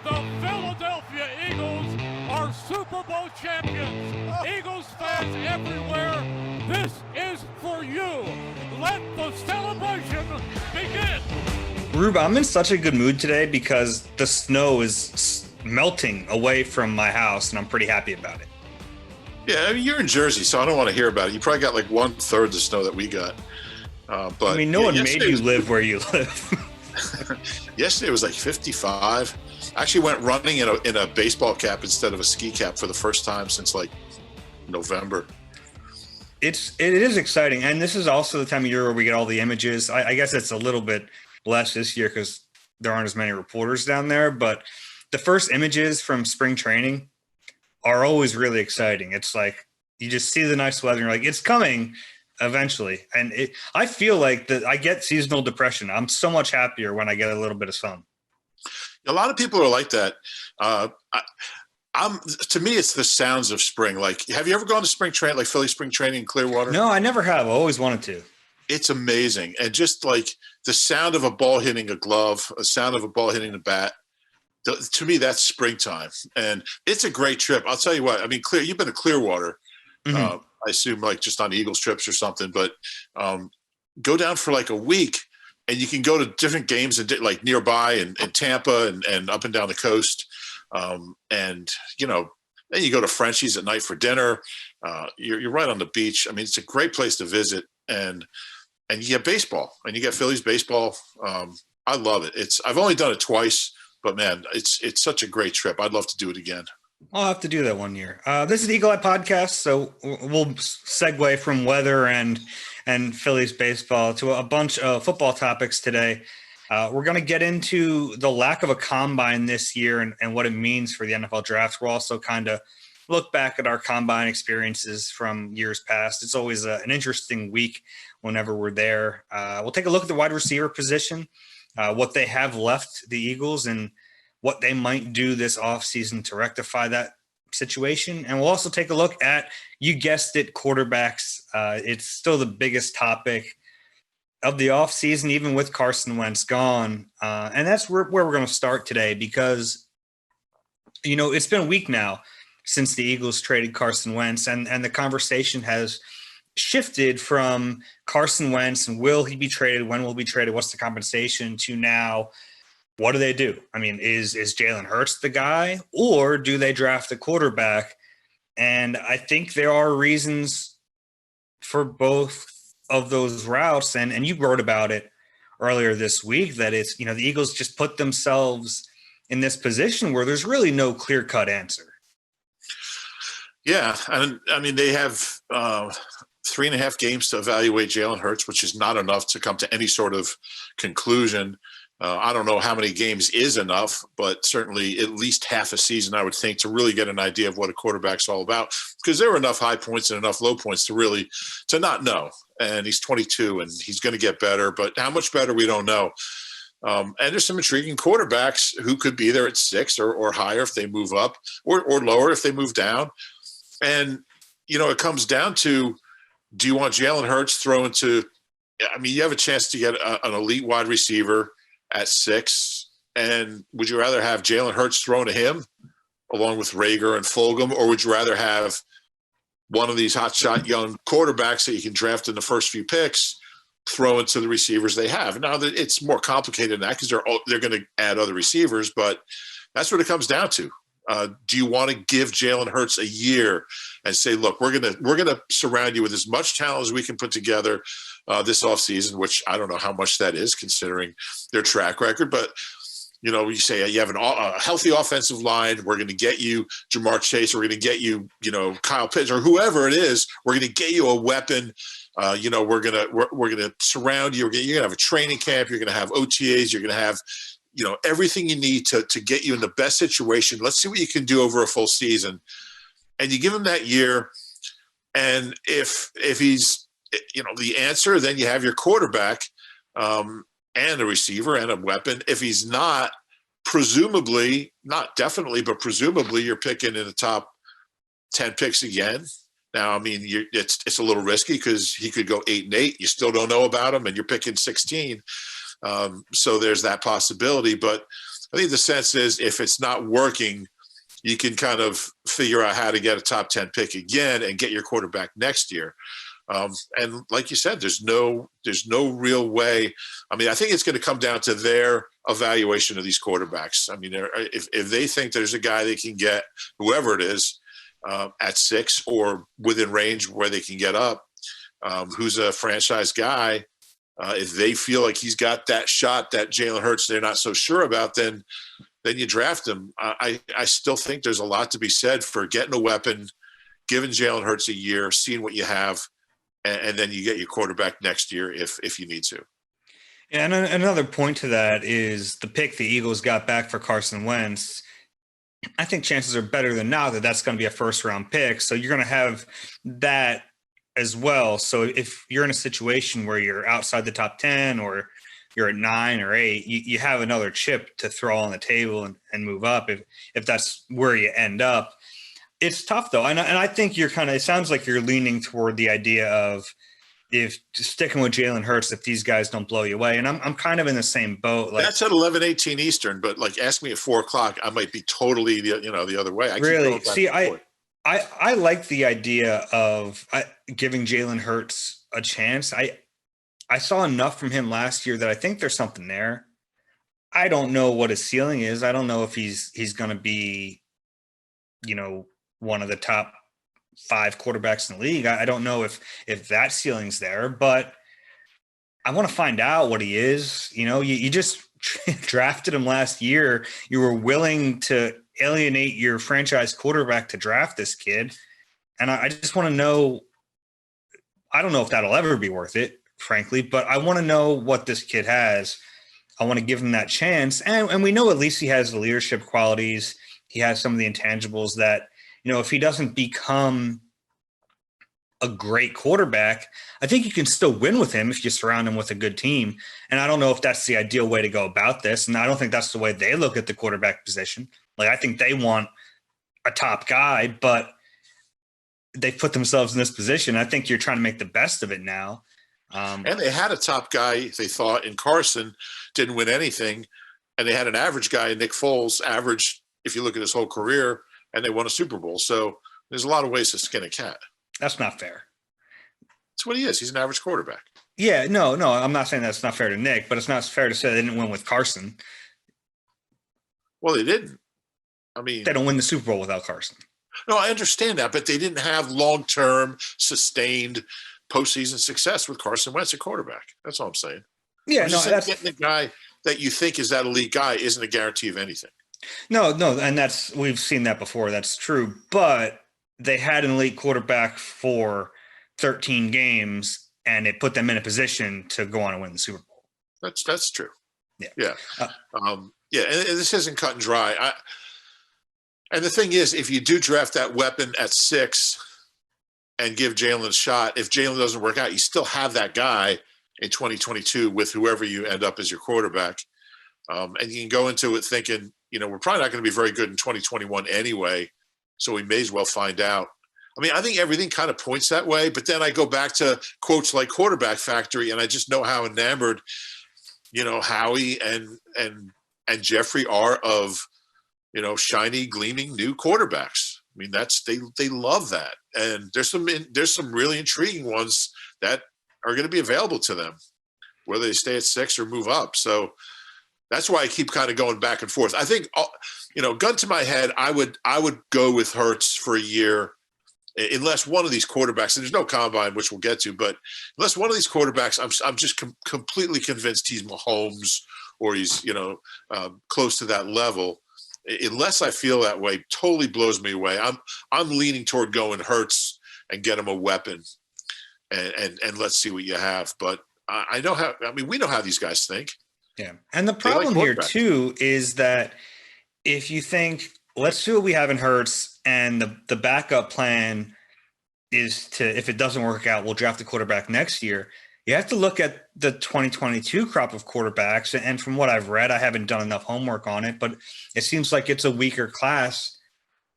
The Philadelphia Eagles are Super Bowl champions. Eagles fans everywhere, this is for you. Let the celebration begin. Reuben, I'm in such a good mood today because the snow is melting away from my house, and I'm pretty happy about it. Yeah, I mean, you're in Jersey, so I don't want to hear about it. You probably got like 1/3 the snow that we got. But I mean, no one made you live where you live. Yesterday was like 55. I actually went running in a baseball cap instead of a ski cap for the first time since like November. It is exciting, and this is also the time of year where we get all the images. I guess it's a little bit less this year because there aren't as many reporters down there, but the first images from spring training are always really exciting. It's like you just see the nice weather and you're like, it's coming eventually. And I feel like that I get seasonal depression. I'm so much happier when I get a little bit of sun. A lot of people are like that. To me, it's the sounds of spring. Like, have you ever gone to spring training, like Philly spring training in Clearwater? No, I never have. I always wanted to. It's amazing. And just like the sound of a ball hitting a glove, a sound of a ball hitting the bat, to me, that's springtime. And it's a great trip. I'll tell you what, I mean, you've been to Clearwater, I assume like just on Eagles trips or something, but go down for like a week and you can go to different games and like nearby and Tampa and up and down the coast. And, you know, then you go to Frenchie's at night for dinner. You're right on the beach. I mean, it's a great place to visit. And you get baseball and you get Phillies baseball. I love it. I've only done it twice, but man, it's such a great trip. I'd love to do it again. I'll have to do that one year. This is the Eagle Eye Podcast, so we'll segue from weather and Phillies baseball to a bunch of football topics today. We're going to get into the lack of a combine this year and what it means for the NFL draft. We'll also kind of look back at our combine experiences from years past. It's always an interesting week whenever we're there. We'll take a look at the wide receiver position, what they have left, the Eagles, and what they might do this offseason to rectify that situation. And we'll also take a look at, you guessed it, quarterbacks. It's still the biggest topic of the offseason, even with Carson Wentz gone. And that's where we're going to start today because, you know, it's been a week now since the Eagles traded Carson Wentz, and the conversation has shifted from Carson Wentz and will he be traded, when will he be traded, what's the compensation, to now, what do they do? I mean, is Jalen Hurts the guy, or do they draft a quarterback? And I think there are reasons for both of those routes. And you wrote about it earlier this week that it's, you know, the Eagles just put themselves in this position where there's really no clear-cut answer. Yeah. And I mean, they have 3.5 games to evaluate Jalen Hurts, which is not enough to come to any sort of conclusion. I don't know how many games is enough, but certainly at least half a season, I would think, to really get an idea of what a quarterback's all about, because there are enough high points and enough low points to not know. And he's 22 and he's going to get better, but how much better, we don't know. And there's some intriguing quarterbacks who could be there at 6 or higher if they move up, or lower if they move down. And, you know, it comes down to, do you want Jalen Hurts thrown to, I mean, you have a chance to get an elite wide receiver at 6, and would you rather have Jalen Hurts thrown to him along with Rager and Fulgham, or would you rather have one of these hotshot young quarterbacks that you can draft in the first few picks throw into the receivers they have? Now, that it's more complicated than that because they're going to add other receivers, but that's what it comes down to. Do you want to give Jalen Hurts a year and say, look, we're gonna surround you with as much talent as we can put together this offseason, which I don't know how much that is considering their track record, but you know, you say you have a healthy offensive line. We're going to get you Jamar Chase. We're going to get you, you know, Kyle Pitts or whoever it is. We're going to get you a weapon. You know, we're gonna surround you. You're going to have a training camp. You're going to have OTAs. You're going to have, you know, everything you need to get you in the best situation. Let's see what you can do over a full season. And you give him that year. And if he's, you know, the answer, then you have your quarterback and a receiver and a weapon. If he's not, presumably, not definitely, but presumably you're picking in the top 10 picks again. Now, I mean, it's a little risky because he could go 8-8. You still don't know about him, and you're picking 16. So there's that possibility. But I think the sense is if it's not working, you can kind of figure out how to get a top 10 pick again and get your quarterback next year. And like you said, there's no real way. I mean, I think it's going to come down to their evaluation of these quarterbacks. I mean, if they think there's a guy they can get, whoever it is, at 6 or within range where they can get up, who's a franchise guy, if they feel like he's got that shot that Jalen Hurts they're not so sure about, then you draft him. I still think there's a lot to be said for getting a weapon, giving Jalen Hurts a year, seeing what you have, and then you get your quarterback next year if you need to. Yeah, and another point to that is the pick the Eagles got back for Carson Wentz. I think chances are better than now that that's going to be a first-round pick. So you're going to have that as well. So if you're in a situation where you're outside the top 10 or you're at 9 or 8, you have another chip to throw on the table and move up if that's where you end up. It's tough, though. And I think it sounds like you're leaning toward the idea of if sticking with Jalen Hurts, if these guys don't blow you away. And I'm kind of in the same boat. Like, that's at 11:18 Eastern, but like ask me at 4:00, I might be totally the other way. Really? See, I like the idea of giving Jalen Hurts a chance. I saw enough from him last year that I think there's something there. I don't know what his ceiling is. I don't know if he's going to be, one of the top 5 quarterbacks in the league. I don't know if that ceiling's there, but I want to find out what he is. You just drafted him last year. You were willing to alienate your franchise quarterback to draft this kid. And I just want to know, I don't know if that'll ever be worth it, frankly, but I want to know what this kid has. I want to give him that chance. And we know at least he has the leadership qualities. He has some of the intangibles that, if he doesn't become a great quarterback, I think you can still win with him if you surround him with a good team. And I don't know if that's the ideal way to go about this. And I don't think that's the way they look at the quarterback position. Like, I think they want a top guy, but they put themselves in this position. I think you're trying to make the best of it now. And they had a top guy, they thought, in Carson, didn't win anything. And they had an average guy, Nick Foles, average, if you look at his whole career, and they won a Super Bowl. So there's a lot of ways to skin a cat. That's not fair. That's what he is. He's an average quarterback. Yeah, no, I'm not saying that's not fair to Nick, but it's not fair to say they didn't win with Carson. Well, they didn't. I mean, they don't win the Super Bowl without Carson. No, I understand that, but they didn't have long-term, sustained postseason success with Carson Wentz at quarterback. That's all I'm saying. Yeah, that's getting a guy that you think is that elite guy isn't a guarantee of anything. No, and we've seen that before. That's true, but they had an elite quarterback for 13 games, and it put them in a position to go on and win the Super Bowl. That's true. Yeah. And this isn't cut and dry. And the thing is, if you do draft that weapon at 6 and give Jalen a shot, if Jalen doesn't work out, you still have that guy in 2022 with whoever you end up as your quarterback. And you can go into it thinking, we're probably not going to be very good in 2021 anyway, so we may as well find out. I mean, I think everything kind of points that way, but then I go back to quotes like Quarterback Factory, and I just know how enamored, Howie and Jeffrey are of, shiny, gleaming new quarterbacks. I mean, they love that, and there's some really intriguing ones that are going to be available to them, whether they stay at 6 or move up. So that's why I keep kind of going back and forth. I think, gun to my head, I would go with Hurts for a year, unless one of these quarterbacks, and there's no combine, which we'll get to, but unless one of these quarterbacks, I'm just completely convinced he's Mahomes or he's, close to that level. Unless I feel that way, totally blows me away. I'm leaning toward going Hurts and get him a weapon, and let's see what you have. But we know how these guys think. Yeah. And the problem here too is that if you think, let's see what we have in Hurts, and the backup plan is if it doesn't work out, we'll draft a quarterback next year. You have to look at the 2022 crop of quarterbacks. And from what I've read, I haven't done enough homework on it, but it seems like it's a weaker class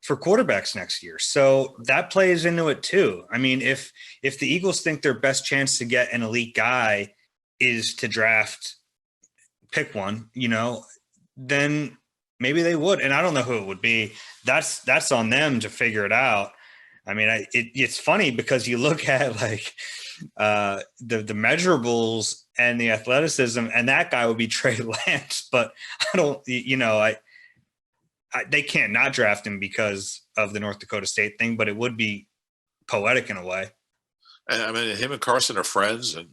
for quarterbacks next year. So that plays into it too. I mean, if the Eagles think their best chance to get an elite guy is to pick one, then maybe they would. And I don't know who it would be. That's on them to figure it out. I mean, it's funny because you look at like the measurables and the athleticism, and that guy would be Trey Lance. But I don't, they can't not draft him because of the North Dakota State thing. But it would be poetic in a way. And I mean, him and Carson are friends, I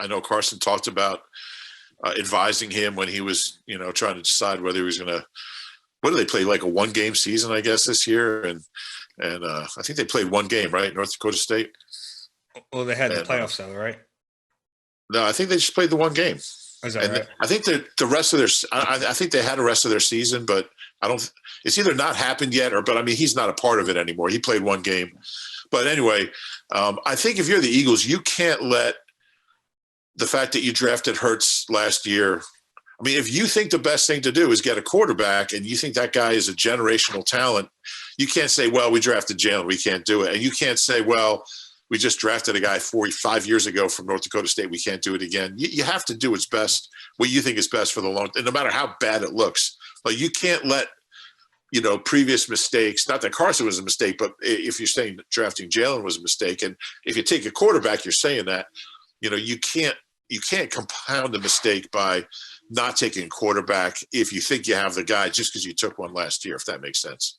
know Carson talked about advising him when he was, trying to decide whether he was going to. What do they play, like a 1-game season, I guess, this year? And I think they played 1 game, right? North Dakota State. Well, they had the playoffs, though, right? No, I think they just played the 1 game. Is that right? I think the rest of their. I think they had the rest of their season, but I don't. It's either not happened yet, but I mean, he's not a part of it anymore. He played 1 game, but anyway, I think if you're the Eagles, you can't let the fact that you drafted Hurts last year. I mean, if you think the best thing to do is get a quarterback and you think that guy is a generational talent, you can't say, well, we drafted Jalen, we can't do it. And you can't say, well, we just drafted a guy 45 years ago from North Dakota State, we can't do it again. You have to do what's best, what you think is best for the long, and no matter how bad it looks. Like, you can't let, previous mistakes, not that Carson was a mistake, but if you're saying drafting Jalen was a mistake, and if you take a quarterback, you're saying that, you can't compound a mistake by not taking a quarterback if you think you have the guy just because you took one last year, if that makes sense.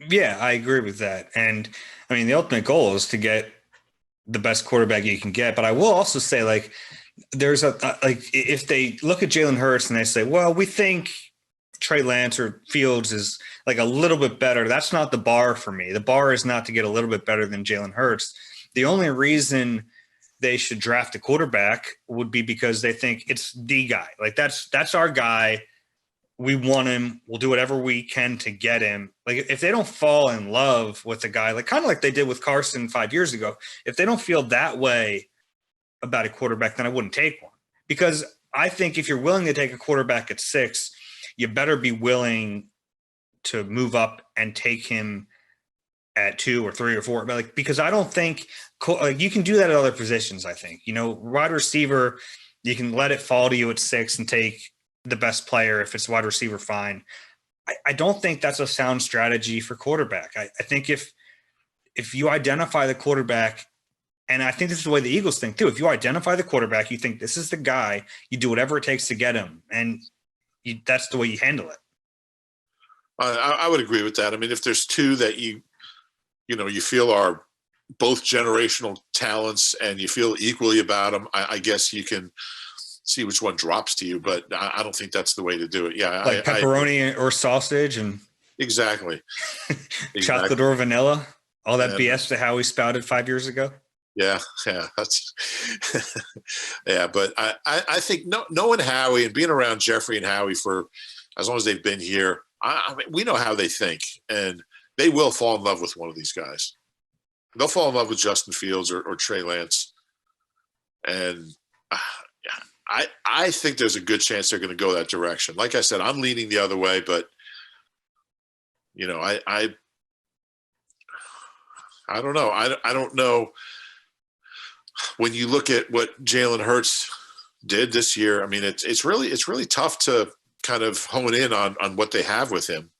Yeah, I agree with that. And I mean, the ultimate goal is to get the best quarterback you can get. But I will also say, like, there's if they look at Jalen Hurts and they say, well, we think Trey Lance or Fields is like a little bit better. That's not the bar for me. The bar is not to get a little bit better than Jalen Hurts. The only reason they should draft a quarterback would be because they think it's the guy. Like, that's our guy. We want him. We'll do whatever we can to get him. Like, if they don't fall in love with a guy, like kind of like they did with Carson 5 years ago, if they don't feel that way about a quarterback, then I wouldn't take one. Because I think if you're willing to take a quarterback at 6, you better be willing to move up and take him at 2 or 3 or 4. But like, because I don't think you can do that at other positions. I think, wide receiver, you can let it fall to you at 6 and take the best player. If it's wide receiver, fine. I don't think that's a sound strategy for quarterback. I think if you identify the quarterback, and I think this is the way the Eagles think too, if you identify the quarterback, you think this is the guy, you do whatever it takes to get him, and that's the way you handle it. I would agree with that. I mean, if there's 2 that you feel are both generational talents and you feel equally about them, I guess you can see which one drops to you, but I don't think that's the way to do it. Yeah. Like pepperoni or sausage and exactly. Chocolate or vanilla, all that BS to Howie spouted 5 years ago. Yeah. That's yeah. But I think knowing Howie and being around Jeffrey and Howie for as long as they've been here, I mean, we know how they think, and they will fall in love with one of these guys. They'll fall in love with Justin Fields or Trey Lance. And I think there's a good chance they're going to go that direction. Like I said, I'm leaning the other way, but I don't know. I don't know. When you look at what Jalen Hurts did this year, I mean, it's really tough to kind of hone in on what they have with him.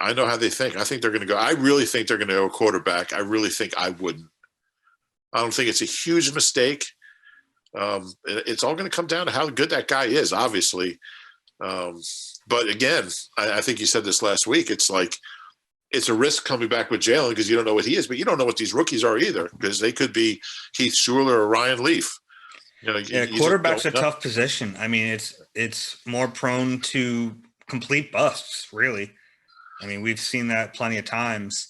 I know how they think. I think they're going to go. I really think they're going to go quarterback. I really think I wouldn't. I don't think it's a huge mistake. It's all going to come down to how good that guy is, obviously. But again, I think you said this last week. It's like it's a risk coming back with Jalen because you don't know what he is, but you don't know what these rookies are either because they could be Keith Schuler or Ryan Leaf. Quarterback's a tough position. I mean, it's more prone to complete busts, really. I mean, we've seen that plenty of times.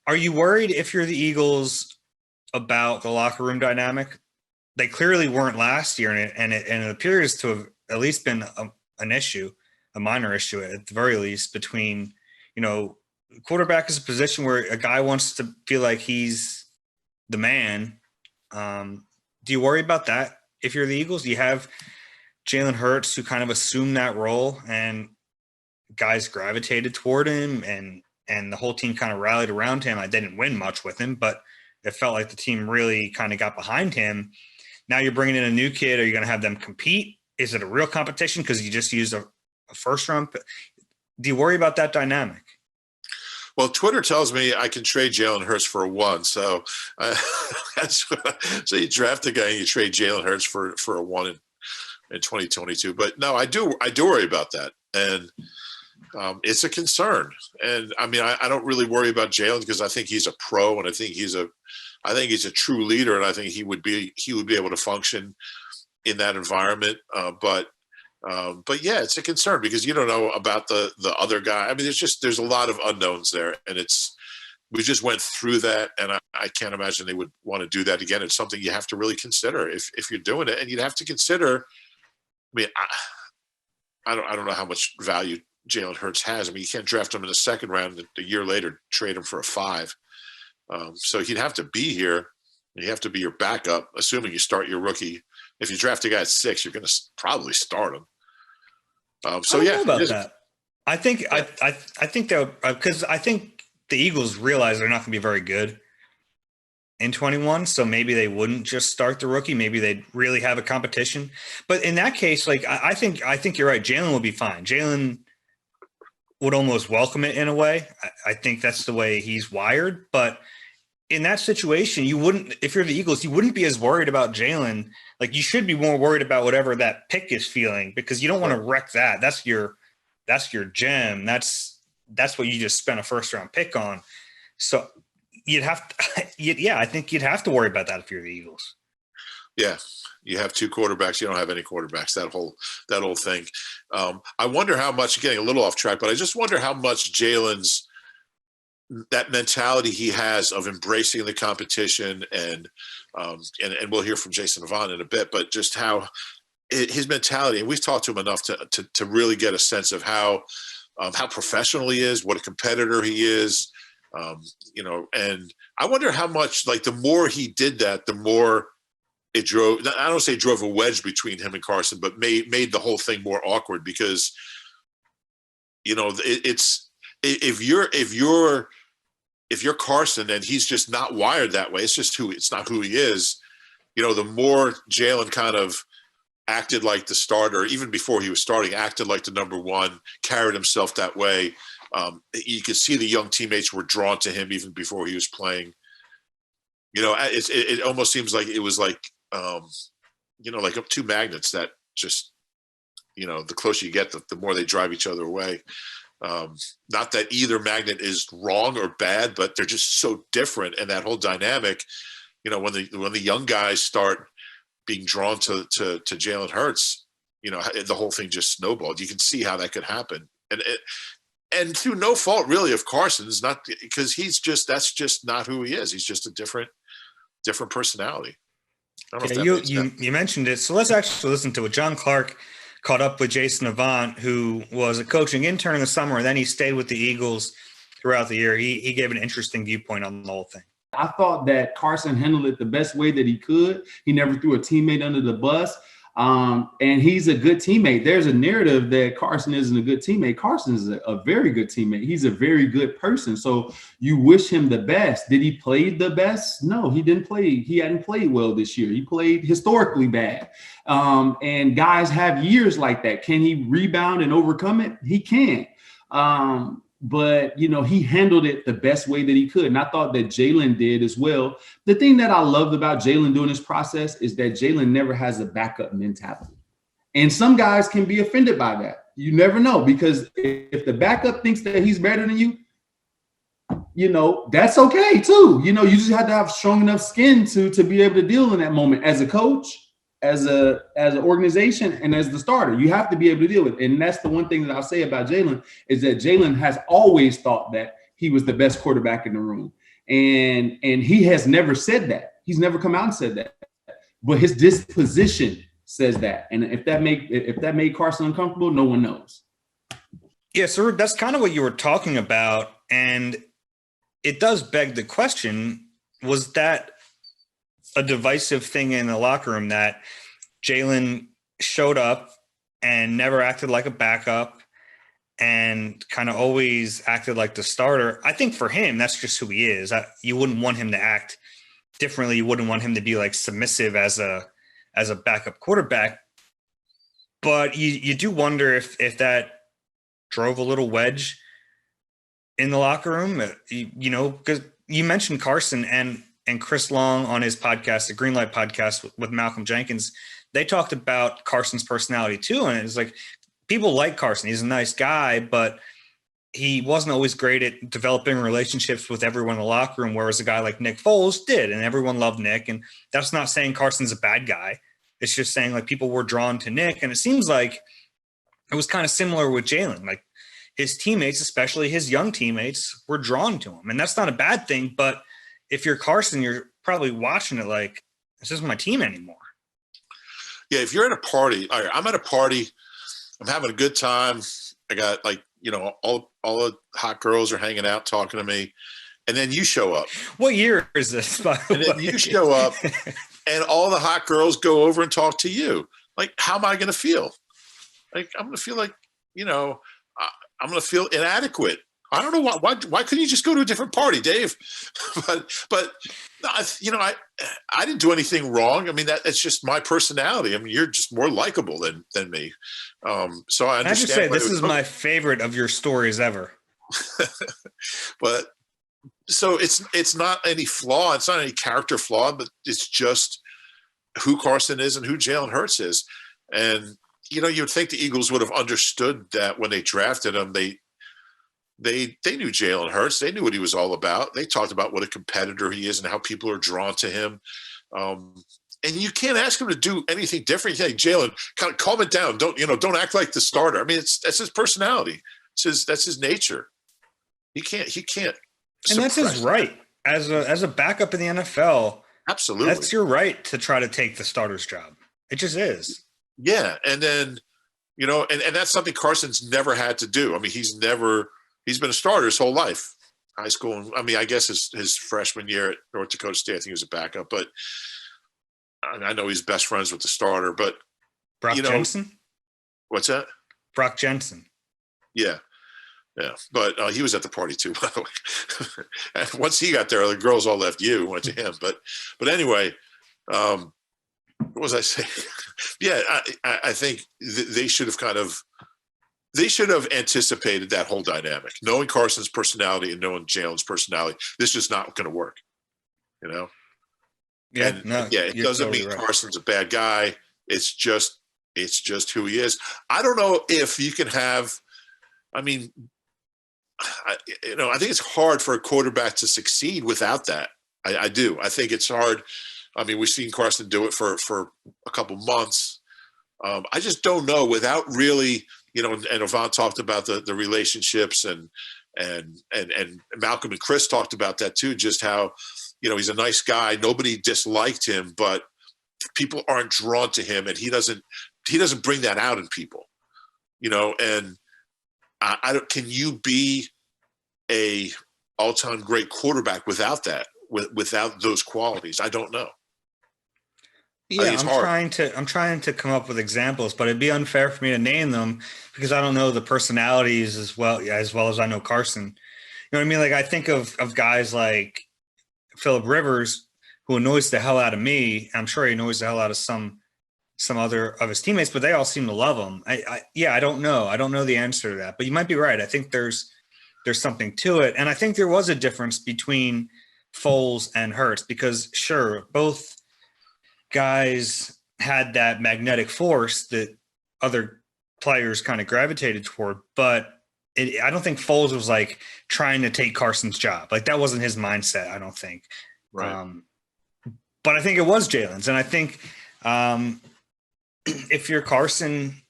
Are you worried if you're the Eagles about the locker room dynamic? They clearly weren't last year, and it appears to have at least been an issue, a minor issue at the very least, between, quarterback is a position where a guy wants to feel like he's the man. Do you worry about that if you're the Eagles? You have Jalen Hurts who kind of assumed that role, and guys gravitated toward him, and the whole team kind of rallied around him. I didn't win much with him, but it felt like the team really kind of got behind him. Now you're bringing in a new kid. Are you going to have them compete? is it a real competition because you just used a first round? Do you worry about that dynamic? Well, Twitter tells me I can trade Jalen Hurts for a 1. So so you draft a guy and you trade Jalen Hurts for a 1 in 2022. But no, I do worry about that. And it's a concern. And I mean, I don't really worry about Jalen because I think he's a pro and I think he's a true leader. And I think he would be able to function in that environment. But yeah, it's a concern because you don't know about the other guy. I mean, there's a lot of unknowns there, and we just went through that, and I can't imagine they would want to do that again. It's something you have to really consider if you're doing it, and you'd have to consider. I mean, I don't know how much value Jalen Hurts has. I mean, you can't draft him in the second round and a year later trade him for a 5. So he'd have to be here. You have to be your backup, assuming you start your rookie. If you draft a guy at 6, you're going to probably start him. So I don't yeah, know about that. I think that because I think the Eagles realize they're not going to be very good in 21, so maybe they wouldn't just start the rookie. Maybe they'd really have a competition. But in that case, like I think you're right. Jalen will be fine. Jalen would almost welcome it in a way. I think that's the way he's wired. But in that situation, you wouldn't, if you're the Eagles, you wouldn't be as worried about Jalen. Like you should be more worried about whatever that pick is feeling because you don't want to wreck that. That's your gem. That's what you just spent a first round pick on. So you'd have to, I think you'd have to worry about that if you're the Eagles. Yeah. You have 2 quarterbacks. You don't have any quarterbacks. That whole thing. I wonder how much, getting a little off track, but I just wonder how much Jalen's, that mentality he has of embracing the competition and we'll hear from Jason Avant in a bit, but just how his mentality, and we've talked to him enough to really get a sense of how professional he is, what a competitor he is, and I wonder how much, like, the more he did that, the more it drove, I don't say drove a wedge between him and Carson, but made the whole thing more awkward because, it's, if you're Carson and he's just not wired that way, it's not who he is. The more Jalen kind of acted like the starter, even before he was starting, acted like the number 1, carried himself that way. You could see the young teammates were drawn to him even before he was playing. It almost seems like it was like, like 2 magnets that just, the closer you get, the more they drive each other away. Not that either magnet is wrong or bad, but they're just so different. And that whole dynamic, when the young guys start being drawn to Jalen Hurts, the whole thing just snowballed. You can see how that could happen. And through no fault really of Carson's, not because that's just not who he is. He's just a different personality. I don't know if you mentioned it. So let's actually listen to what John Clark caught up with Jason Avant, who was a coaching intern in the summer, and then he stayed with the Eagles throughout the year. He gave an interesting viewpoint on the whole thing. I thought that Carson handled it the best way that he could. He never threw a teammate under the bus. And he's a good teammate. There's a narrative that Carson isn't a good teammate. Carson is a very good teammate. He's a very good person. So you wish him the best. Did he play the best? No, he didn't play. He hadn't played well this year. He played historically bad. And guys have years like that. Can he rebound and overcome it? He can. But, he handled it the best way that he could. And I thought that Jalen did as well. The thing that I loved about Jalen doing this process is that Jalen never has a backup mentality. And some guys can be offended by that. You never know, because if the backup thinks that he's better than you, that's okay too. You just have to have strong enough skin to be able to deal in that moment as a coach, as an organization, and as the starter. You have to be able to deal with it. And that's the one thing that I'll say about Jalen is that Jalen has always thought that he was the best quarterback in the room. And he has never said that. He's never come out and said that. But his disposition says that. And if that made Carson uncomfortable, no one knows. Yeah, so that's kind of what you were talking about. And it does beg the question, was that a divisive thing in the locker room that Jalen showed up and never acted like a backup and kind of always acted like the starter? I think for him, that's just who he is. You wouldn't want him to act differently. You wouldn't want him to be like submissive as a backup quarterback. But you do wonder if that drove a little wedge in the locker room, because you mentioned Carson and Chris Long on his podcast, the Greenlight podcast with Malcolm Jenkins. They talked about Carson's personality too. And it's like, people like Carson. He's a nice guy, but he wasn't always great at developing relationships with everyone in the locker room, whereas a guy like Nick Foles did, and everyone loved Nick. And that's not saying Carson's a bad guy. It's just saying like people were drawn to Nick. And it seems like it was kind of similar with Jalen. Like his teammates, especially his young teammates, were drawn to him. And that's not a bad thing. But if you're Carson, you're probably watching it like, this isn't my team anymore. Yeah, if you're at a party, all right, I'm at a party, I'm having a good time. I got like, all the hot girls are hanging out talking to me. And then you show up. What year is this, by the way? And then you show up and all the hot girls go over and talk to you. Like, how am I going to feel? Like, I'm going to feel like, I'm going to feel inadequate. I don't know why couldn't you just go to a different party, Dave? but I didn't do anything wrong. I mean, it's just my personality. I mean, you're just more likable than me. So I understand. I just say this is my favorite of your stories ever. But so it's not any flaw. It's not any character flaw, but it's just who Carson is and who Jalen Hurts is. And, you'd think the Eagles would have understood that when they drafted him. They knew Jalen Hurts. They knew what he was all about. They talked about what a competitor he is and how people are drawn to him. And you can't ask him to do anything different. Hey, Jalen, kind of calm it down. Don't act like the starter. I mean, that's his personality. That's his nature. He can't. And that's his right as a backup in the NFL. Absolutely, that's your right to try to take the starter's job. It just is. Yeah, and then and that's something Carson's never had to do. I mean, he's been a starter his whole life, high school. I mean, I guess his freshman year at North Dakota State, I think he was a backup. But I know he's best friends with the starter. But Brock Jensen. What's that? Brock Jensen. Yeah. But he was at the party too, by the way. And once he got there, the girls all left you, went to him. But anyway, what was I saying? Yeah, I think they should have anticipated that whole dynamic, knowing Carson's personality and knowing Jalen's personality. This is not going to work, Yeah, it doesn't totally mean right. Carson's a bad guy. It's just who he is. I don't know if you can have. I mean, I think it's hard for a quarterback to succeed without that. I do. I think it's hard. I mean, we've seen Carson do it for a couple months. I just don't know without really, and Avant talked about the relationships and Malcolm and Chris talked about that too, just how, he's a nice guy. Nobody disliked him, but people aren't drawn to him and he doesn't bring that out in people, and can you be a all-time great quarterback without that, without those qualities? I don't know. Yeah, I'm trying to come up with examples, but it'd be unfair for me to name them because I don't know the personalities as well as I know Carson. You know what I mean? Like I think of guys like Phillip Rivers, who annoys the hell out of me. I'm sure he annoys the hell out of some other of his teammates, but they all seem to love him. I don't know. I don't know the answer to that, but you might be right. I think there's something to it. And I think there was a difference between Foles and Hurts because sure, both guys had that magnetic force that other players kind of gravitated toward, but I don't think Foles was like trying to take Carson's job. Like that wasn't his mindset, I don't think. Right. But I think it was Jalen's. And I think if you're Carson.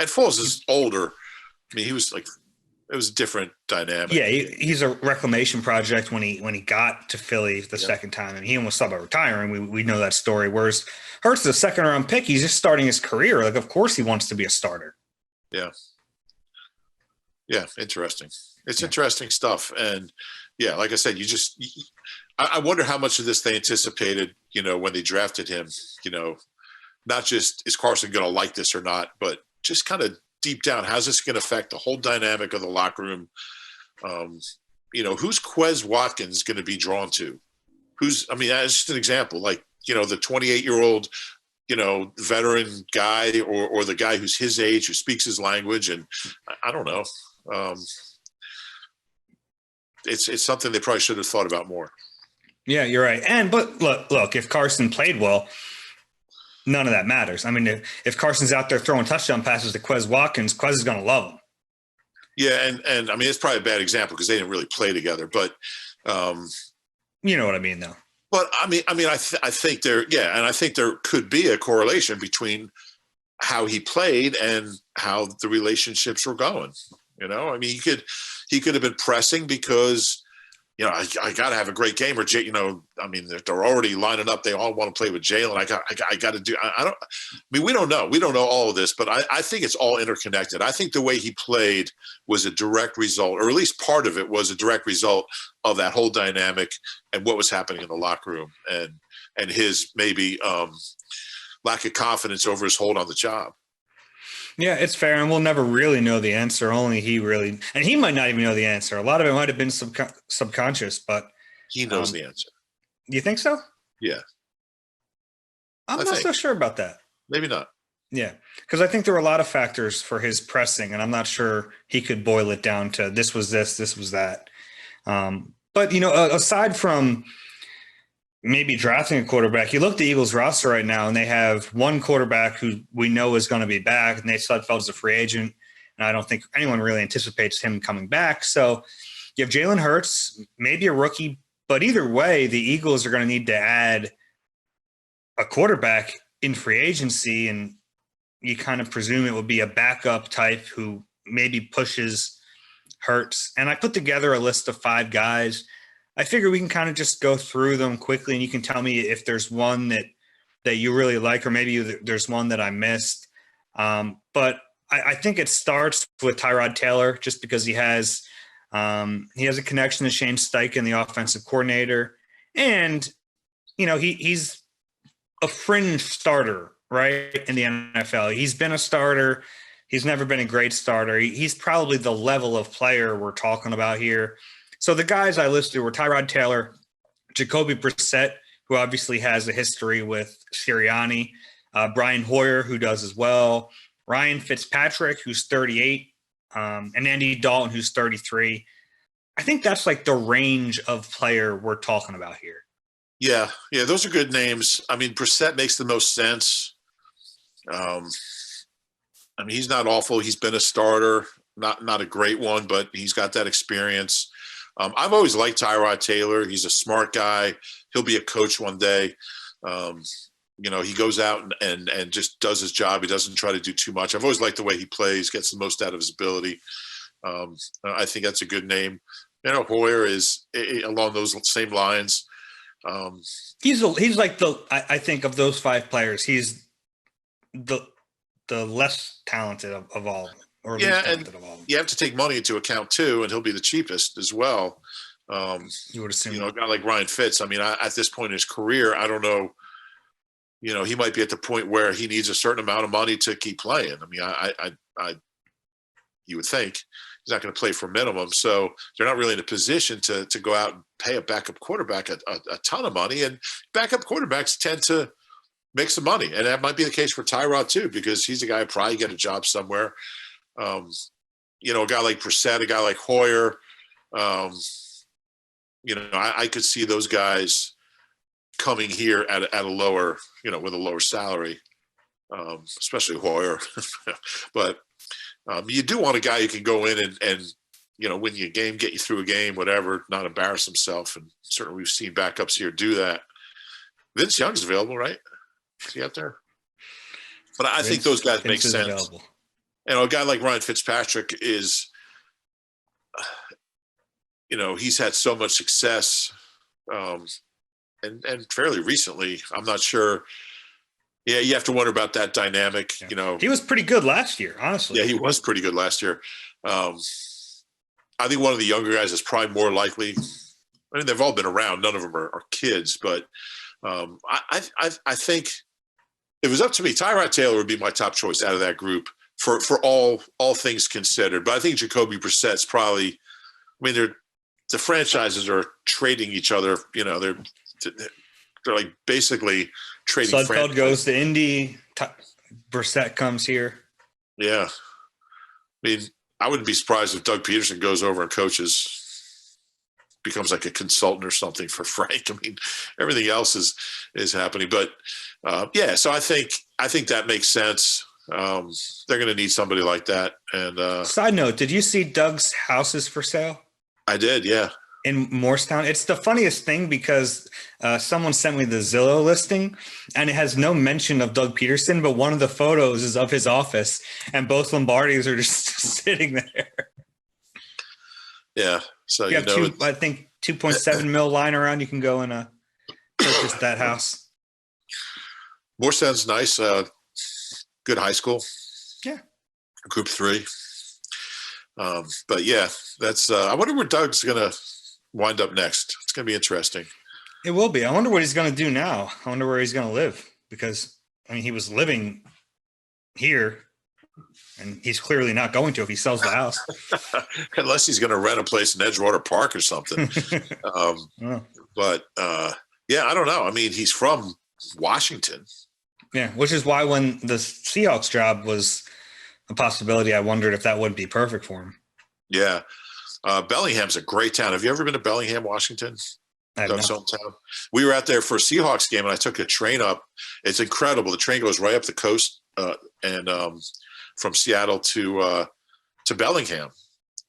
And Foles is older. I mean, he was like, it was a different dynamic. Yeah, he's a reclamation project when he got to Philly the second time, and he almost thought about retiring. We know that story. Whereas Hurts is a second-round pick. He's just starting his career. Like, of course he wants to be a starter. Yeah. Yeah, interesting. It's interesting stuff. And, yeah, like I said, I wonder how much of this they anticipated, when they drafted him, not just is Carson going to like this or not, but just kind of deep down, how's this going to affect the whole dynamic of the locker room? Who's Quez Watkins going to be drawn to? That's just an example. Like, the 28-year-old veteran guy or the guy who's his age, who speaks his language. And I don't know. It's something they probably should have thought about more. Yeah, you're right. But look, if Carson played well, none of that matters. I mean, if Carson's out there throwing touchdown passes to Quez Watkins, Quez is going to love him. Yeah, and I mean, it's probably a bad example because they didn't really play together, but you know what I mean, though. But I think I think there could be a correlation between how he played and how the relationships were going. I mean, he could have been pressing because, I got to have a great game, or I mean, they're already lining up. They all want to play with Jalen. I got to do. We don't know. We don't know all of this, but I think it's all interconnected. I think the way he played was a direct result, or at least part of it was a direct result of that whole dynamic and what was happening in the locker room, and his maybe lack of confidence over his hold on the job. Yeah, it's fair, and we'll never really know the answer. Only he really, and he might not even know the answer. A lot of it might have been subconscious, but he knows the answer. You think so? Yeah. I'm not so sure about that. Maybe not. Yeah, because I think there were a lot of factors for his pressing, and I'm not sure he could boil it down to this was this was that. But, aside from maybe drafting a quarterback, you look at the Eagles roster right now, and they have one quarterback who we know is going to be back, Nate Sudfeld's a free agent, and I don't think anyone really anticipates him coming back. So you have Jalen Hurts, maybe a rookie, but either way, the Eagles are going to need to add a quarterback in free agency, and you kind of presume it would be a backup type who maybe pushes Hurts. And I put together a list of 5 guys. I figure we can kind of just go through them quickly, and you can tell me if there's one that you really like, or maybe there's one that I missed. But I think it starts with Tyrod Taylor, just because he has a connection to Shane Steichen, the offensive coordinator, and he's a fringe starter, right, in the NFL. He's been a starter. He's never been a great starter. He's probably the level of player we're talking about here. So the guys I listed were Tyrod Taylor, Jacoby Brissett, who obviously has a history with Sirianni, Brian Hoyer, who does as well, Ryan Fitzpatrick, who's 38, and Andy Dalton, who's 33. I think that's like the range of player we're talking about here. Yeah, those are good names. I mean, Brissett makes the most sense. I mean, he's not awful. He's been a starter, not a great one, but he's got that experience. I've always liked Tyrod Taylor. He's a smart guy. He'll be a coach one day. He goes out and just does his job. He doesn't try to do too much. I've always liked the way he plays, gets the most out of his ability. I think that's a good name. Hoyer is along those same lines. He's like I think of those 5 players, he's the less talented of all. Or and you have to take money into account too, and he'll be the cheapest as well. You would assume, a guy like Ryan Fitz. I mean, at this point in his career, I don't know. He might be at the point where he needs a certain amount of money to keep playing. I mean, you would think he's not going to play for minimum, so they're not really in a position to go out and pay a backup quarterback a ton of money. And backup quarterbacks tend to make some money, and that might be the case for Tyrod too, because he's a guy who probably get a job somewhere. A guy like Brissett, a guy like Hoyer, I could see those guys coming here at a lower, with a lower salary, especially Hoyer. But you do want a guy who can go in and win you a game, get you through a game, whatever, not embarrass himself. And certainly we've seen backups here do that. Vince Young's available, right? Is he out there? But I think those guys make sense. Available. A guy like Ryan Fitzpatrick is, he's had so much success, and fairly recently. I'm not sure. Yeah, you have to wonder about that dynamic. Yeah. He was pretty good last year, honestly. Yeah, he was pretty good last year. I think one of the younger guys is probably more likely. I mean, they've all been around. None of them are kids, but I think if it was up to me, Tyrod Taylor would be my top choice out of that group. For all things considered. But I think Jacoby Brissett's probably – I mean, the franchises are trading each other. They're They're like basically trading. Sudfeld goes to Indy. Brissett comes here. Yeah. I mean, I wouldn't be surprised if Doug Peterson goes over and coaches, becomes like a consultant or something for Frank. I mean, everything else is happening. But so I think that makes sense. They're going to need somebody like that. And side note, did you see Doug's houses for sale? I did, yeah. In Morristown. It's the funniest thing because someone sent me the Zillow listing and it has no mention of Doug Peterson, but one of the photos is of his office and both Lombardis are just sitting there. Yeah. So you have I think 2.7 mil lying around. You can go and purchase that house. Morristown's nice. Good high school. Yeah. Group 3. But yeah, that's I wonder where Doug's gonna wind up next. It's gonna be interesting. It will be. I wonder what he's gonna do now. I wonder where he's gonna live because I mean he was living here and he's clearly not going to if he sells the house. Unless he's gonna rent a place in Edgewater Park or something. But yeah, I don't know. I mean, he's from Washington. Yeah, which is why when the Seahawks job was a possibility, I wondered if that wouldn't be perfect for him. Yeah. Bellingham's a great town. Have you ever been to Bellingham, Washington? Doug's hometown. We were out there for a Seahawks game, and I took a train up. It's incredible. The train goes right up the coast and from Seattle to Bellingham.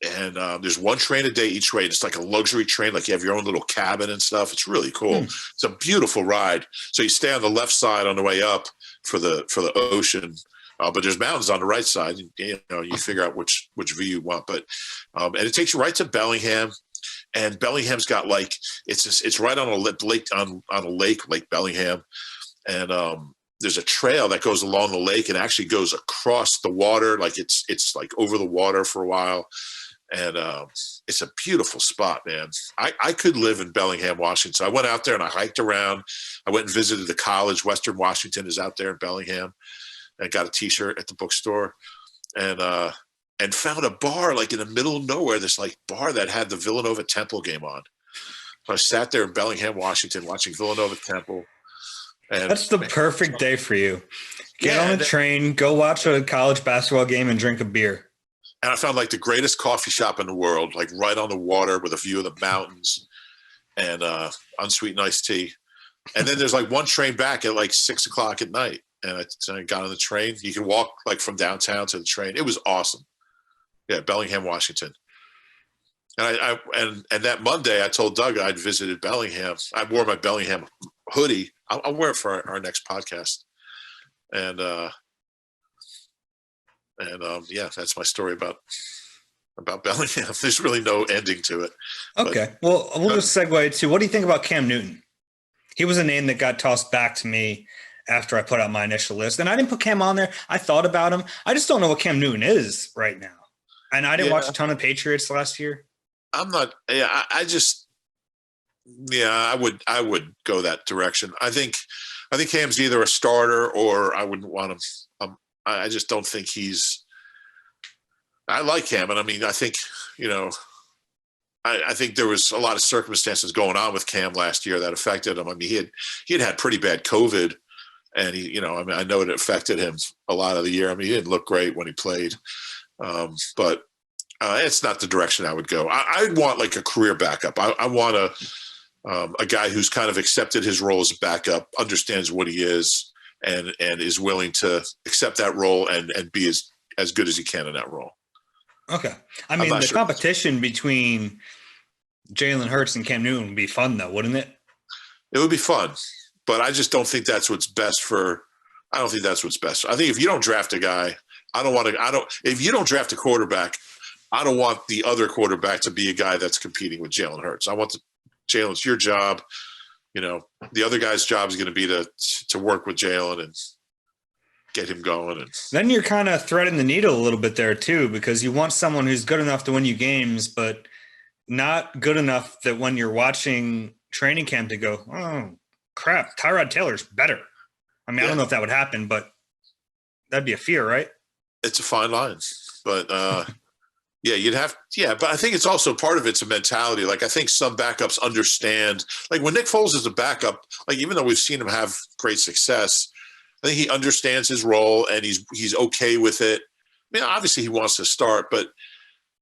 And there's one train a day each way. It's like a luxury train, like you have your own little cabin and stuff. It's really cool. It's a beautiful ride. So you stay on the left side on the way up for the ocean. But there's mountains on the right side. You figure out which view you want. But and it takes you right to Bellingham, and Bellingham's got like it's right on a lake on a lake, Lake Bellingham, and there's a trail that goes along the lake and actually goes across the water, like it's like over the water for a while, and it's a beautiful spot, man. I could live in Bellingham, Washington. So I went out there and I hiked around. I went and visited the college. Western Washington is out there in Bellingham. And got a T-shirt at the bookstore, and found a bar like in the middle of nowhere. This like bar that had the Villanova Temple game on. So I sat there in Bellingham, Washington, watching Villanova Temple. And that's the perfect day for you. Get on a train, go watch a college basketball game, and drink a beer. And I found like the greatest coffee shop in the world, like right on the water with a view of the mountains, and unsweetened iced tea. And then there's like one train back at like 6 o'clock at night. And I got on the train. You can walk like from downtown to the train. It was awesome. Yeah, Bellingham, Washington. And and that Monday, I told Doug I'd visited Bellingham. I wore my Bellingham hoodie. I'll wear it for our next podcast. And yeah, that's my story about Bellingham. There's really no ending to it. Okay, well, we'll just segue to what do you think about Cam Newton? He was a name that got tossed back to me after I put out my initial list. And I didn't put Cam on there. I thought about him. I just don't know what Cam Newton is right now. And I didn't watch a ton of Patriots last year. I'm not – I would go that direction. I think Cam's either a starter or I wouldn't want him. I just don't think he's – I like Cam. And, I mean, I think, I think there was a lot of circumstances going on with Cam last year that affected him. I mean, he had pretty bad COVID. And I know it affected him a lot of the year. I mean, he didn't look great when he played, but it's not the direction I would go. I'd want like a career backup. I want a guy who's kind of accepted his role as a backup, understands what he is, and is willing to accept that role and be as good as he can in that role. Okay. I mean, the competition between Jalen Hurts and Cam Newton would be fun, though, wouldn't it? It would be fun. But I just don't think that's what's best for – I don't think that's what's best. I think if you don't draft a guy, if you don't draft a quarterback, I don't want the other quarterback to be a guy that's competing with Jalen Hurts. I want Jalen, it's your job. The other guy's job is going to be to work with Jalen and get him going. And then you're kind of threading the needle a little bit there too, because you want someone who's good enough to win you games, but not good enough that when you're watching training camp to go, oh, crap, Tyrod Taylor's better. I mean, I don't know if that would happen, but that'd be a fear, right? It's a fine line. But, Yeah, but I think it's also part of it's a mentality. Like, I think some backups understand, like when Nick Foles is a backup, like even though we've seen him have great success, I think he understands his role and he's okay with it. I mean, obviously he wants to start, but I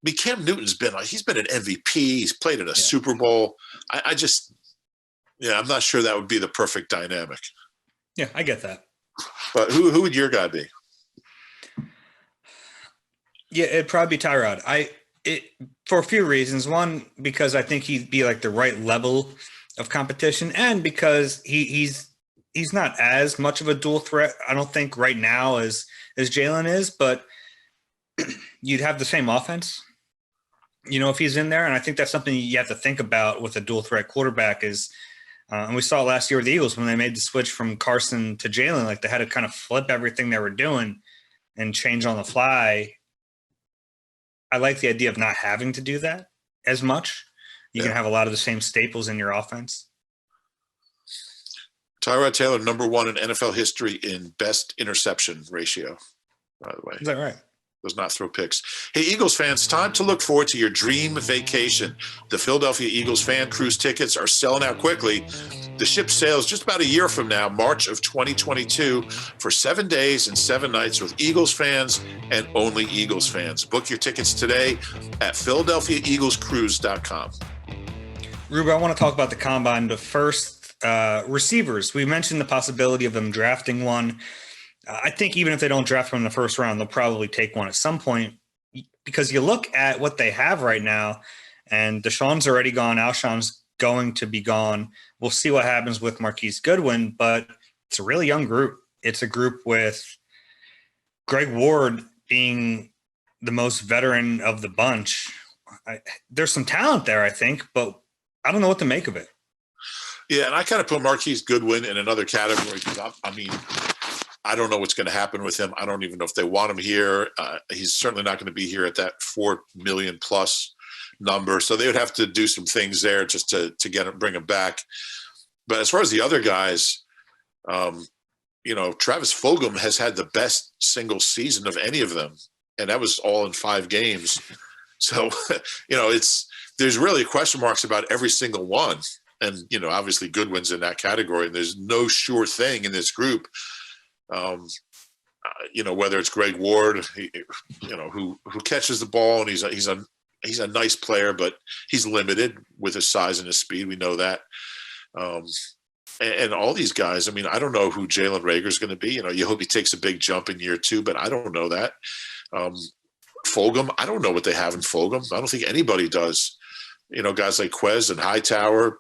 mean, Cam Newton's he's been an MVP. He's played in a Super Bowl. I'm not sure that would be the perfect dynamic. Yeah, I get that. But who would your guy be? Yeah, it'd probably be Tyrod. For a few reasons. One, because I think he'd be like the right level of competition, and because he's not as much of a dual threat, I don't think, right now as Jalen is, but you'd have the same offense, if he's in there. And I think that's something you have to think about with a dual threat quarterback is, and we saw it last year with the Eagles when they made the switch from Carson to Jalen, like they had to kind of flip everything they were doing and change on the fly. I like the idea of not having to do that as much. You can have a lot of the same staples in your offense. Tyrod Taylor, number 1 in NFL history in best interception ratio, by the way. Is that right? Does not throw picks. Hey, Eagles fans, time to look forward to your dream vacation. The Philadelphia Eagles fan cruise tickets are selling out quickly. The ship sails just about a year from now, March of 2022, for 7 days and 7 nights with Eagles fans and only Eagles fans. Book your tickets today at PhiladelphiaEaglesCruise.com. Reuben, I want to talk about the combine. The first receivers. We mentioned the possibility of them drafting one. I think even if they don't draft one in the first round, they'll probably take one at some point, because you look at what they have right now, and DeSean's already gone. Alshon's going to be gone. We'll see what happens with Marquise Goodwin, but it's a really young group. It's a group with Greg Ward being the most veteran of the bunch. There's some talent there, I think, but I don't know what to make of it. Yeah, and I kind of put Marquise Goodwin in another category because, I don't know what's going to happen with him. I don't even know if they want him here. He's certainly not going to be here at that 4 million plus number. So they would have to do some things there just to bring him back. But as far as the other guys, Travis Fulgham has had the best single season of any of them. And that was all in 5 games. So, there's really question marks about every single one. And, obviously Goodwin's in that category, and there's no sure thing in this group. Whether it's Greg Ward, who catches the ball, and he's a nice player, but he's limited with his size and his speed. We know that. And all these guys, I don't know who Jalen Reagor is going to be. You hope he takes a big jump in year 2, but I don't know that. Fulgham, I don't know what they have in Fulgham. I don't think anybody does. Guys like Quez and Hightower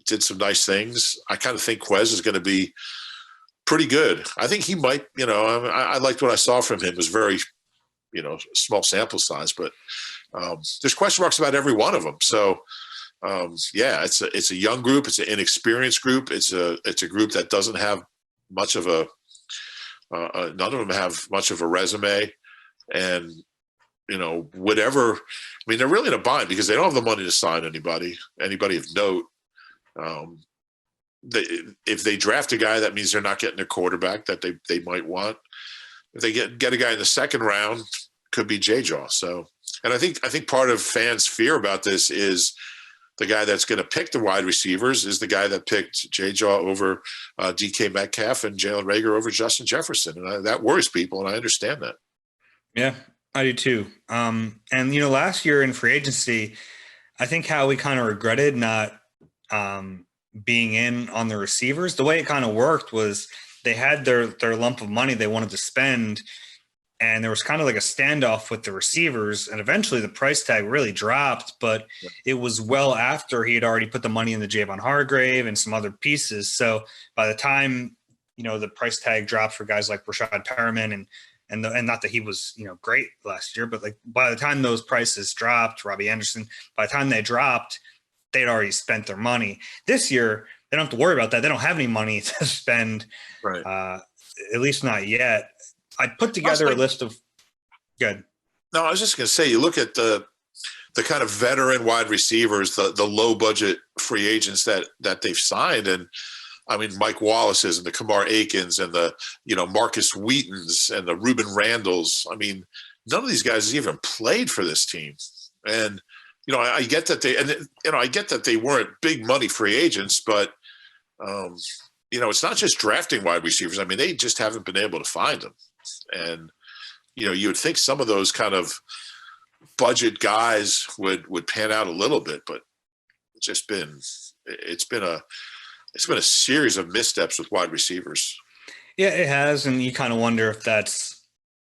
did some nice things. I kind of think Quez is going to be pretty good. I think he might, I liked what I saw from him. It was very, small sample size, but there's question marks about every one of them. So, it's a young group. It's an inexperienced group. It's a group that doesn't have much of none of them have much of a resume, and whatever. They're really in a bind because they don't have the money to sign anybody of note. If they draft a guy, that means they're not getting a quarterback that they might want. If they get a guy in the second round, could be J-Jaw. So, and I think part of fans' fear about this is the guy that's going to pick the wide receivers is the guy that picked J-Jaw over DK Metcalf and Jalen Reagor over Justin Jefferson, and that worries people, and I understand that. Yeah, I do too. And last year in free agency, I think how we kind of regretted not being in on the receivers. The way it kind of worked was they had their lump of money they wanted to spend, and there was kind of like a standoff with the receivers, and eventually the price tag really dropped, but it was well after he had already put the money in the Javon Hargrave and some other pieces. So by the time, the price tag dropped for guys like Rashad Perriman and not that he was, great last year, but like by the time those prices dropped, Robbie Anderson, by the time they dropped, they'd already spent their money. This year, they don't have to worry about that. They don't have any money to spend, right? At least not yet. I put together a list of good. No, I was just going to say, you look at the kind of veteran wide receivers, the low budget free agents that they've signed, and Mike Wallace's and the Kamar Aikens and the Marcus Wheatons and the Reuben Randalls. none of these guys even played for this team. And, I get that I get that they weren't big money free agents, but, it's not just drafting wide receivers. I mean, they just haven't been able to find them. And, you would think some of those kind of budget guys would pan out a little bit, but it's been a series of missteps with wide receivers. Yeah, it has. And you kind of wonder if that's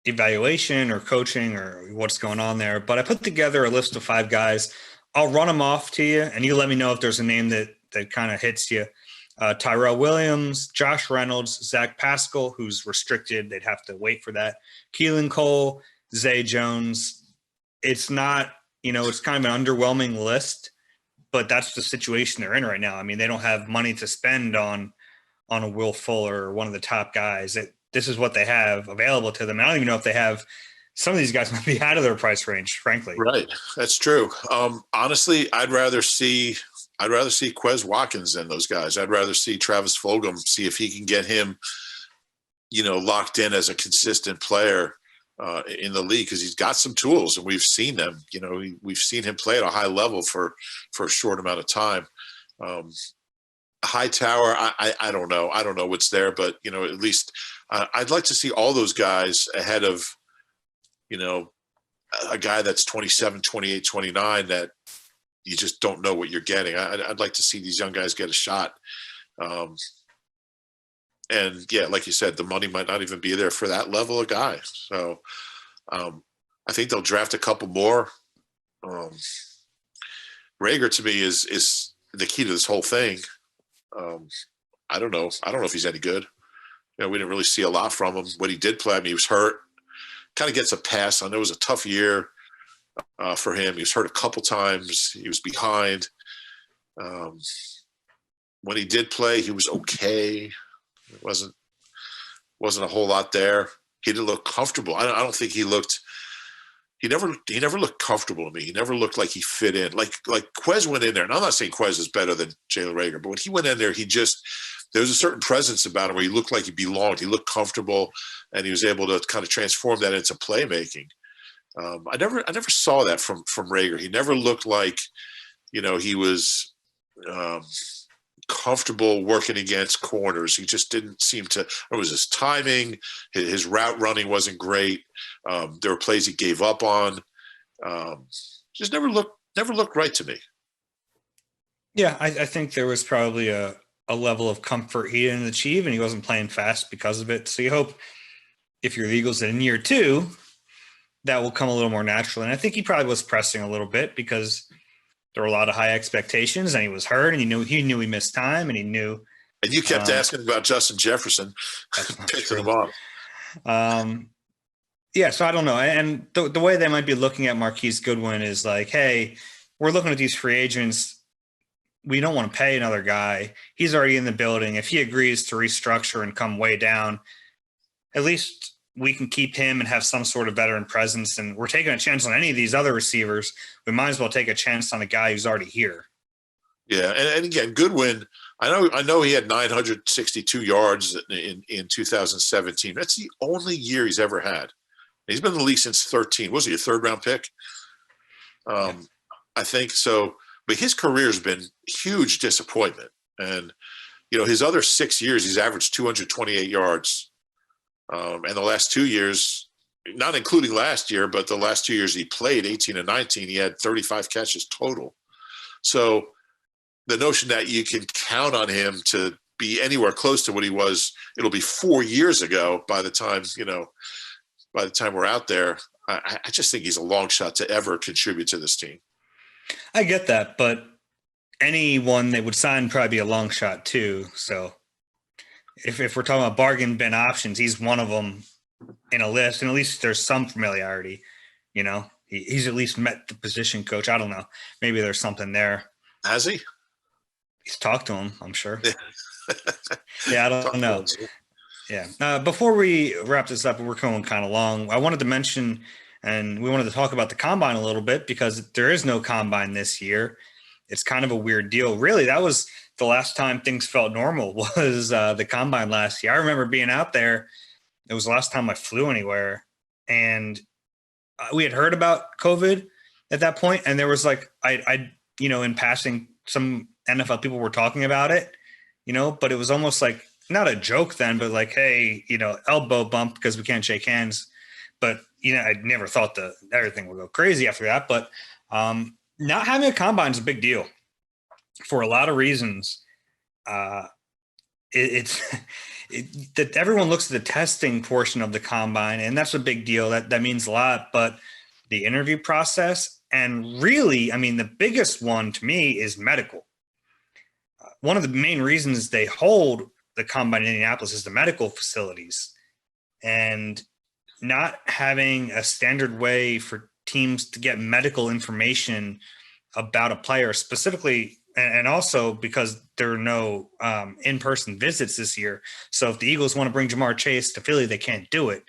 evaluation or coaching or what's going on there. But I put together a list of 5 guys. I'll run them off to you, and you let me know if there's a name that kind of hits you. Tyrell Williams, Josh Reynolds, Zach Pascal, who's restricted. They'd have to wait for that. Keelan Cole, Zay Jones. It's not, it's kind of an underwhelming list, but that's the situation they're in right now. I mean, they don't have money to spend on a Will Fuller or one of the top guys. This is what they have available to them. I don't even know if they have – some of these guys might be out of their price range, frankly. Right. That's true. Honestly, I'd rather see Quez Watkins than those guys. I'd rather see Travis Fulgham, see if he can get him, locked in as a consistent player in the league, because he's got some tools and we've seen them. We've seen him play at a high level for a short amount of time. Hightower, I don't know. I don't know what's there, but at least I'd like to see all those guys ahead of a guy that's 27, 28, 29 that you just don't know what you're getting. I'd like to see these young guys get a shot. And yeah, like you said, the money might not even be there for that level of guy. So I think they'll draft a couple more. Rager to me is the key to this whole thing. I don't know if he's any good. We didn't really see a lot from him. When he did play, he was hurt. Kind of gets a pass. I know it was a tough year for him. He was hurt a couple times. He was behind. When he did play, he was okay. It wasn't a whole lot there. He didn't look comfortable. I don't think he looked. He never looked comfortable to me. He never looked like he fit in. Like Quez went in there, and I'm not saying Quez is better than Jalen Rager, but when he went in there, there was a certain presence about him where he looked like he belonged. He looked comfortable, and he was able to kind of transform that into playmaking. I never saw that from Rager. He never looked like, he was comfortable working against corners. He just didn't seem to. It was his timing. His route running wasn't great. There were plays he gave up on. Just never looked right to me. Yeah, I think there was probably a level of comfort he didn't achieve, and he wasn't playing fast because of it. So you hope if you're the Eagles in year 2, that will come a little more naturally. And I think he probably was pressing a little bit because there were a lot of high expectations, and he was hurt, and he knew he missed time, and he knew. And you kept asking about Justin Jefferson. Picking him up. Yeah, so I don't know. And the way they might be looking at Marquise Goodwin is like, hey, we're looking at these free agents. We don't want to pay another guy. He's already in the building. If he agrees to restructure and come way down, at least we can keep him and have some sort of veteran presence. And we're taking a chance on any of these other receivers. We might as well take a chance on a guy who's already here. Yeah, and again, Goodwin, I know he had 962 yards in 2017. That's the only year he's ever had. He's been in the league since 13. Was he a third-round pick? I think so. But his career's been huge disappointment. And, his other 6 years, he's averaged 228 yards. And the last 2 years, not including last year, but the last 2 years he played, 18 and 19, he had 35 catches total. So the notion that you can count on him to be anywhere close to what he was, it'll be 4 years ago by the time, we're out there. I just think he's a long shot to ever contribute to this team. I get that, but anyone they would sign would probably be a long shot too. So if we're talking about bargain bin options, he's one of them in a list, and at least there's some familiarity. He's at least met the position coach. I don't know. Maybe there's something there. Has he? He's talked to him, I'm sure. Yeah, I don't know. Yeah. Before we wrap this up, we're going kind of long. I wanted to mention, and we wanted to talk about the combine a little bit because there is no combine this year. It's kind of a weird deal. Really, that was the last time things felt normal was the combine last year. I remember being out there. It was the last time I flew anywhere. And we had heard about COVID at that point, and there was like, I in passing, some NFL people were talking about it, but it was almost like not a joke then, but like, hey, elbow bump because we can't shake hands. But I never thought that everything would go crazy after that. But not having a combine is a big deal for a lot of reasons. It's that everyone looks at the testing portion of the combine, and that's a big deal. That means a lot. But the interview process, and really, the biggest one to me is medical. One of the main reasons they hold the combine in Indianapolis is the medical facilities, and not having a standard way for teams to get medical information about a player specifically. And also because there are no in-person visits this year. So if the Eagles want to bring Jamar Chase to Philly, they can't do it.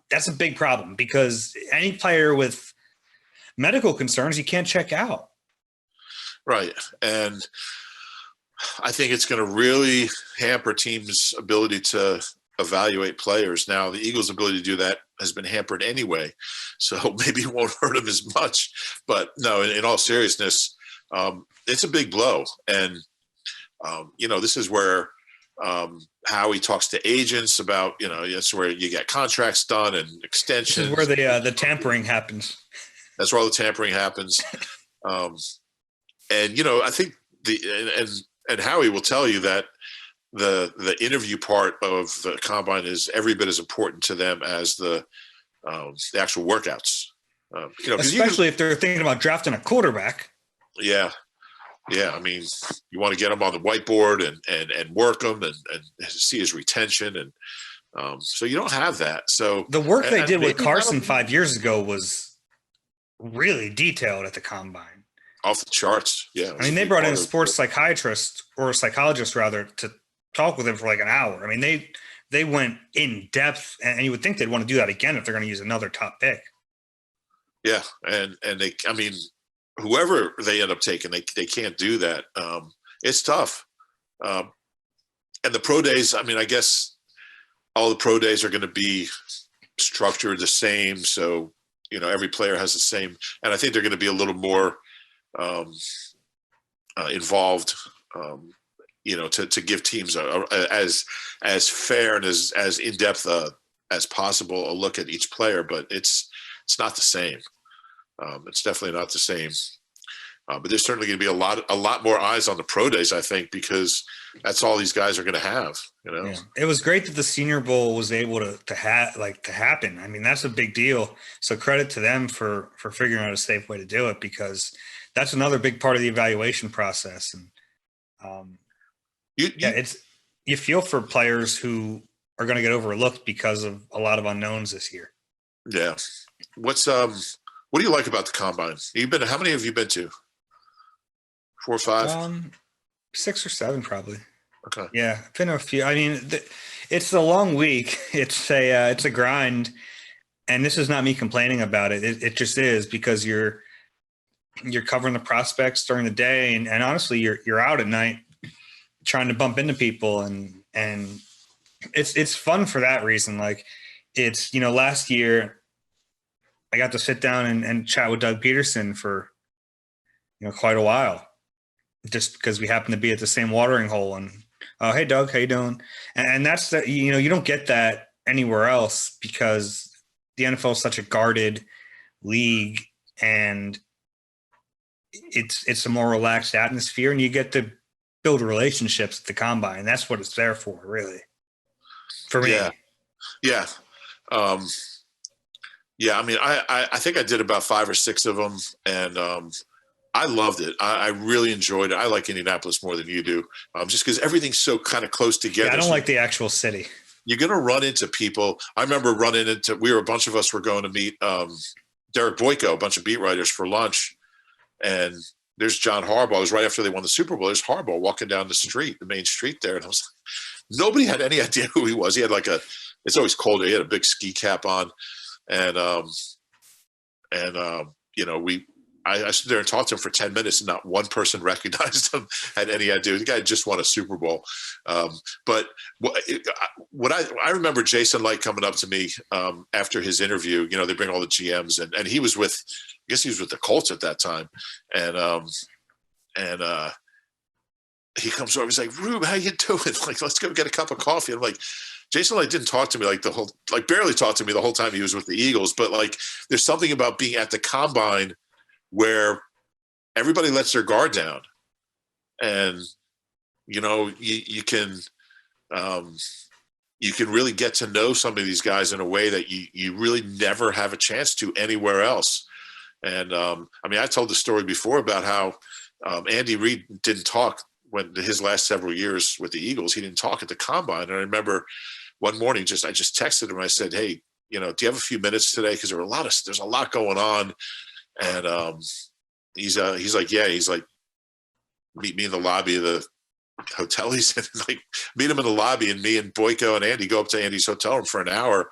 That's a big problem because any player with medical concerns, you can't check out. Right. And I think it's going to really hamper teams' ability to evaluate players. Now, the Eagles' ability to do that has been hampered anyway. So maybe it won't hurt them as much. But no, in all seriousness, it's a big blow. And, this is where Howie talks to agents about, that's where you get contracts done and extensions. This is where the tampering happens. That's where all the tampering happens. And, I think and Howie will tell you that the interview part of the combine is every bit as important to them as the actual workouts. Especially if they're thinking about drafting a quarterback. Yeah. Yeah. You want to get him on the whiteboard and work him and see his retention. And so you don't have that. So the work they did with Carson 5 years ago was really detailed at the combine. Off the charts. Yeah. They brought in a sports psychiatrist or a psychologist rather to talk with him for like an hour. They went in depth, and you would think they'd want to do that again if they're going to use another top pick. Yeah. And they, whoever they end up taking, they can't do that. It's tough. And the pro days, I guess all the pro days are going to be structured the same. So, every player has the same, and I think they're going to be a little more involved, to give teams as fair and as in-depth as possible a look at each player, but it's not the same. It's definitely not the same. But there's certainly going to be a lot more eyes on the pro days, I think, because that's all these guys are going to have. Yeah. It was great that the Senior Bowl was able to happen. That's a big deal. So credit to them for figuring out a safe way to do it, because that's another big part of the evaluation process. And you feel for players who are going to get overlooked because of a lot of unknowns this year. Yeah. What do you like about the combine? How many have you been to? 4 or 5? 6 or 7 probably. Okay. Yeah, I've been to a few. It's a long week. It's a grind, and this is not me complaining about it. It just is, because you're covering the prospects during the day, and honestly, you're out at night trying to bump into people, and it's fun for that reason. Like, it's, last year I got to sit down and chat with Doug Peterson for quite a while, just because we happened to be at the same watering hole. And hey Doug, how you doing? And that's that. You don't get that anywhere else, because the NFL is such a guarded league, and it's a more relaxed atmosphere, and you get to build relationships at the combine. That's what it's there for, really, for me. Yeah. I think I did about 5 or 6 of them, and I loved it. I really enjoyed it. I like Indianapolis more than you do, just because everything's so kind of close together. Yeah, I don't like the actual city. You're going to run into people. I remember a bunch of us were going to meet Derek Boyko, a bunch of beat writers, for lunch, and there's John Harbaugh. It was right after they won the Super Bowl. There's Harbaugh walking down the main street there, and I was like, nobody had any idea who he was. He had it's always cold. He had a big ski cap on. And I stood there and talked to him for 10 minutes, and not one person recognized him, had any idea. The guy just won a Super Bowl. But what I remember Jason Licht coming up to me after his interview. You know, they bring all the GMs, and he was with, I guess he was with the Colts at that time, and he comes over. He's like, "Rube, how you doing? Like, let's go get a cup of coffee." I'm like, Jason Licht didn't talk to me barely talked to me the whole time he was with the Eagles. But like, there's something about being at the combine where everybody lets their guard down, and you know, you can really get to know some of these guys in a way that you really never have a chance to anywhere else. And I mean, I told the story before about how Andy Reid didn't talk when his last several years with the Eagles. He didn't talk at the combine. And I remember one morning, I just texted him. I said, "Hey, you know, do you have a few minutes today? Because there's a lot going on." And he's like, "Yeah." He's like, "Meet me in the lobby of the hotel." He's like, meet him in the lobby, and me and Boyko and Andy go up to Andy's hotel room for an hour,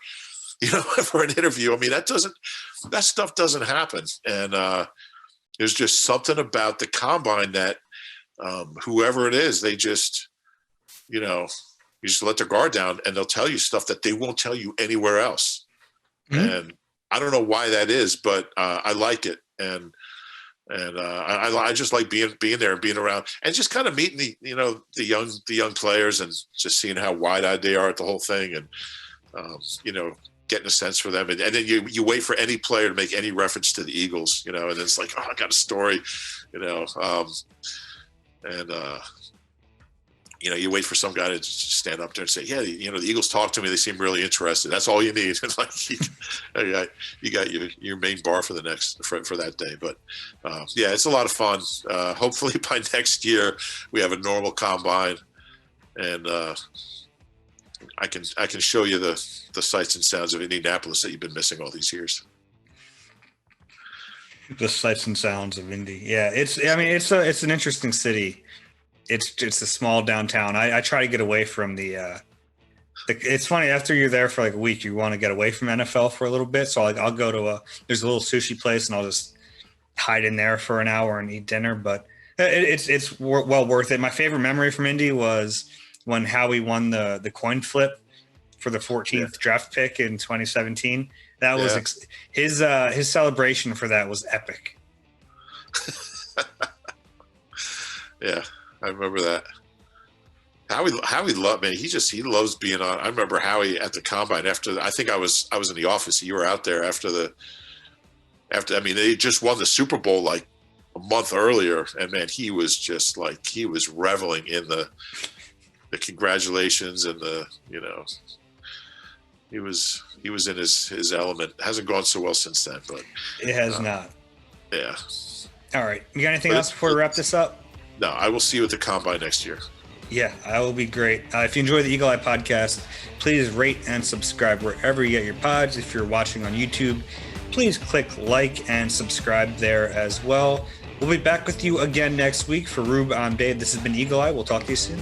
you know, for an interview. I mean, that stuff doesn't happen. And there's just something about the combine that whoever it is, they just, you know, you just let their guard down, and they'll tell you stuff that they won't tell you anywhere else. Mm-hmm. And I don't know why that is, but I like it. And I just like being there and being around, and just kind of meeting the young players, and just seeing how wide-eyed they are at the whole thing, and you know, getting a sense for them. And then you wait for any player to make any reference to the Eagles, you know, and it's like, oh, I got a story, you know. You know, you wait for some guy to just stand up there and say, "Yeah, you know, the Eagles talked to me. They seem really interested." That's all you need. It's like you got your main bar for for that day. But yeah, it's a lot of fun. Hopefully by next year we have a normal combine, and I can show you the sights and sounds of Indianapolis that you've been missing all these years. The sights and sounds of Indy. Yeah, it's an interesting city. It's a small downtown. I try to get away from the it's funny, after you're there for like a week, you want to get away from NFL for a little bit. So like, I'll go to there's a little sushi place, and I'll just hide in there for an hour and eat dinner. But it's well worth it. My favorite memory from Indy was when Howie won the coin flip for the 14th draft pick in 2017. That was his celebration for that was epic. Yeah, I remember that. Howie loved, man. He loves being on. I remember Howie at the combine after. I think I was in the office. You were out there after. I mean, they just won the Super Bowl like a month earlier, and man, he was just like, he was reveling in the congratulations, and you know, he was in his element. Hasn't gone so well since then, but it has not. Yeah. All right. You got anything else before we wrap this up? No, I will see you at the combine next year. Yeah, I will be great. If you enjoy the Eagle Eye podcast, please rate and subscribe wherever you get your pods. If you're watching on YouTube, please click like and subscribe there as well. We'll be back with you again next week. For Reuben, I'm Dave. This has been Eagle Eye. We'll talk to you soon.